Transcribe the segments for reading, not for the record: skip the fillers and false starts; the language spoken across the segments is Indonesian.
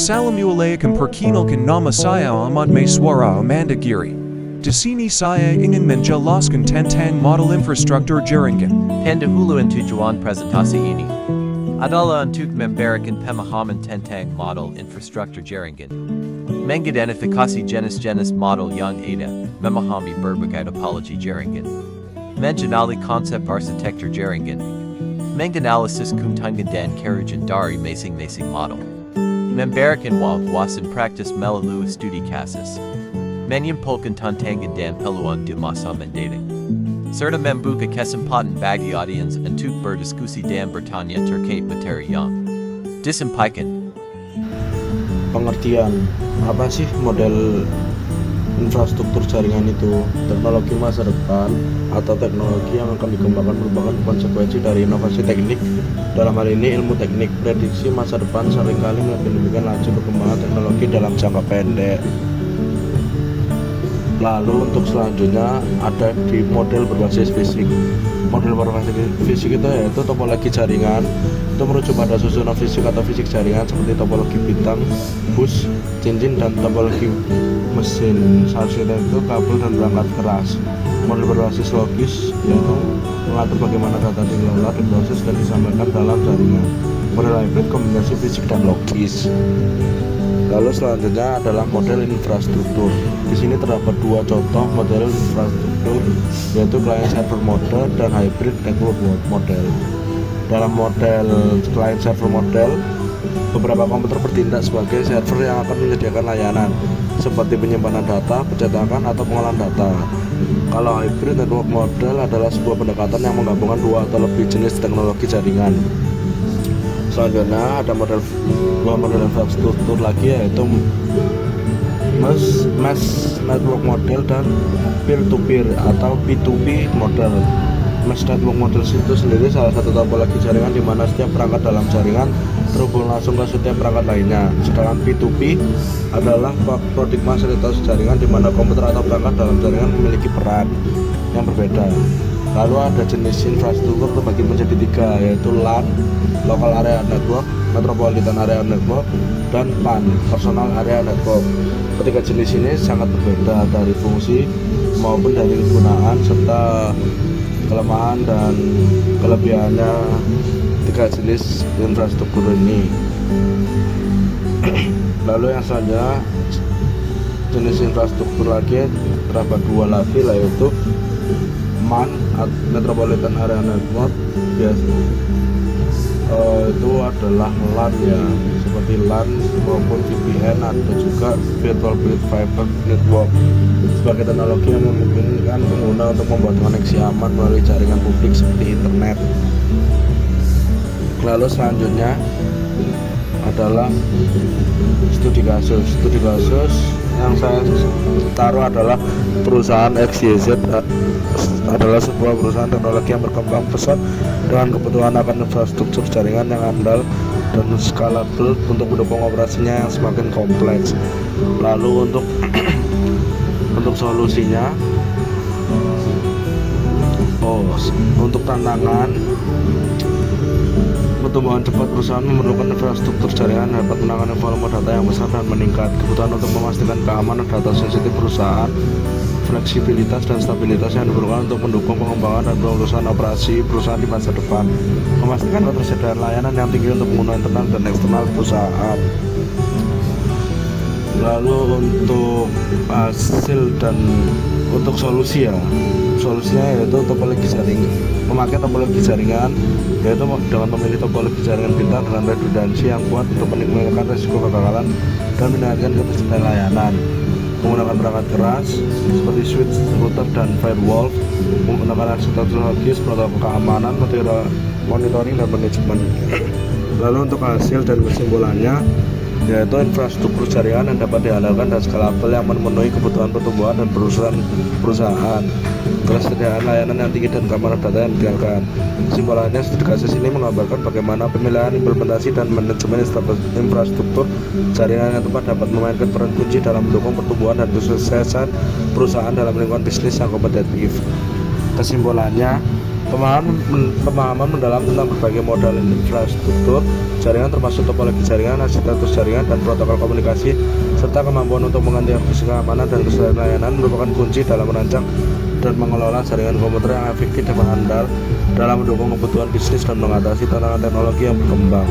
Assalamualaikum perkenalkan nama saya Ahmad May Suara Amanda Giri. Di sini saya ingin menjelaskan tentang model infrastruktur jaringan. Pendahuluan tujuan presentasi ini adalah untuk memberikan pemahaman tentang model infrastruktur jaringan, mengidentifikasi jenis-jenis model yang ada, memahami berbagai topologi jaringan, mengenali konsep arsitektur jaringan, menganalisis keuntungan dan kerugian dari masing-masing model, memberikan wawasan praktis melalui studi kasus, menyimpulkan tantangan dan peluang di masa mendatang, serta membuka kesempatan bagi audiens untuk berdiskusi dan bertanya terkait materi yang disampaikan. Pengertian apa sih model infrastruktur jaringan itu? Teknologi masa depan atau teknologi yang akan dikembangkan merupakan konsekuensi dari inovasi teknik. Dalam hal ini ilmu teknik. Prediksi masa depan seringkali mendefinisikan laju perkembangan teknologi dalam jangka pendek. Lalu untuk selanjutnya ada di model berbasis fisik. Model berbasis fisik itu yaitu topologi jaringan. Itu merujuk pada susunan fisik atau fisik jaringan seperti topologi bintang, bus, cincin, dan topologi mesin. Selanjutnya itu kabel dan perangkat keras. Model berbasis logis yaitu mengatur bagaimana data dikelola, diproses, dan disampaikan dalam jaringan. Model hybrid kombinasi fisik dan logis. Lalu selanjutnya adalah model infrastruktur. Di sini terdapat dua contoh model infrastruktur, yaitu client server model dan hybrid network model. Dalam model client server model, beberapa komputer bertindak sebagai server yang akan menyediakan layanan seperti penyimpanan data, pencetakan, atau pengolahan data. Kalau hybrid network model adalah sebuah pendekatan yang menggabungkan dua atau lebih jenis teknologi jaringan. Selanjutnya ada dua model infrastruktur lagi, yaitu mesh network model dan peer-to-peer atau P2P model. Mesh network model itu sendiri salah satu topologi jaringan di mana setiap perangkat dalam jaringan terhubung langsung ke setiap perangkat lainnya. Sedangkan P2P adalah paradigma jaringan di mana komputer atau perangkat dalam jaringan memiliki peran yang berbeda. Lalu ada jenis infrastruktur terbagi menjadi tiga, yaitu LAN, Local Area Network, Metropolitan Area Network, dan PAN, Personal Area Network. Ketiga jenis ini sangat berbeda dari fungsi maupun dari kegunaan serta kelemahan dan kelebihannya tiga jenis infrastruktur ini. Lalu yang selanjutnya jenis infrastruktur lagi terdapat dua lagi, yaitu MAN, Metropolitan Area Network. Itu adalah LAN ya, seperti LAN maupun VPN. Ada juga Virtual Private Network sebagai teknologi yang memungkinkan pengguna untuk membuat koneksi aman melalui jaringan publik seperti internet. Lalu selanjutnya adalah studi kasus. Studi kasus yang saya taruh adalah perusahaan XYZ adalah sebuah perusahaan teknologi yang berkembang pesat dengan kebutuhan akan infrastruktur jaringan yang andal dan scalable untuk mendukung operasinya yang semakin kompleks. Lalu untuk solusinya, untuk tantangan pertumbuhan cepat perusahaan memerlukan infrastruktur jaringan dapat menangani volume data yang besar dan meningkat. Kebutuhan untuk memastikan keamanan data sensitif perusahaan, fleksibilitas dan stabilitas yang diperlukan untuk mendukung pengembangan dan pelurusan operasi perusahaan di masa depan. Memastikan ketersediaan layanan yang tinggi untuk pengguna internal dan eksternal perusahaan. Lalu untuk hasil dan untuk solusinya yaitu topologi jaringan. Memakai topologi jaringan yaitu dengan memilih topologi jaringan bintang dengan redundansi yang kuat untuk meningkatkan risiko kegagalan dan meningkatkan ketersediaan layanan. Menggunakan perangkat keras seperti switch, router, dan firewall. Menggunakan arsitektur logis, protokol keamanan, monitoring, dan manajemen. Lalu untuk hasil dan kesimpulannya, yaitu infrastruktur jaringan yang dapat diandalkan dan scalable yang memenuhi kebutuhan pertumbuhan dan perusahaan. Ketersediaan layanan yang tinggi dan keamanan data yang ditinggalkan. Kesimpulannya, studi kasus ini menggambarkan bagaimana pemilihan, implementasi, dan manajemen infrastruktur jaringan yang tepat dapat memainkan peran kunci dalam mendukung pertumbuhan dan kesuksesan perusahaan dalam lingkungan bisnis yang kompetitif. Kesimpulannya, Pemahaman mendalam tentang berbagai modal infrastruktur jaringan termasuk topologi jaringan, arsitektur jaringan, dan protokol komunikasi, serta kemampuan untuk mengantisipasi keamanan dan keselamatan layanan merupakan kunci dalam merancang dan mengelola jaringan komputer yang efektif dan handal dalam mendukung kebutuhan bisnis dan mengatasi tantangan teknologi yang berkembang.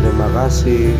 Terima kasih.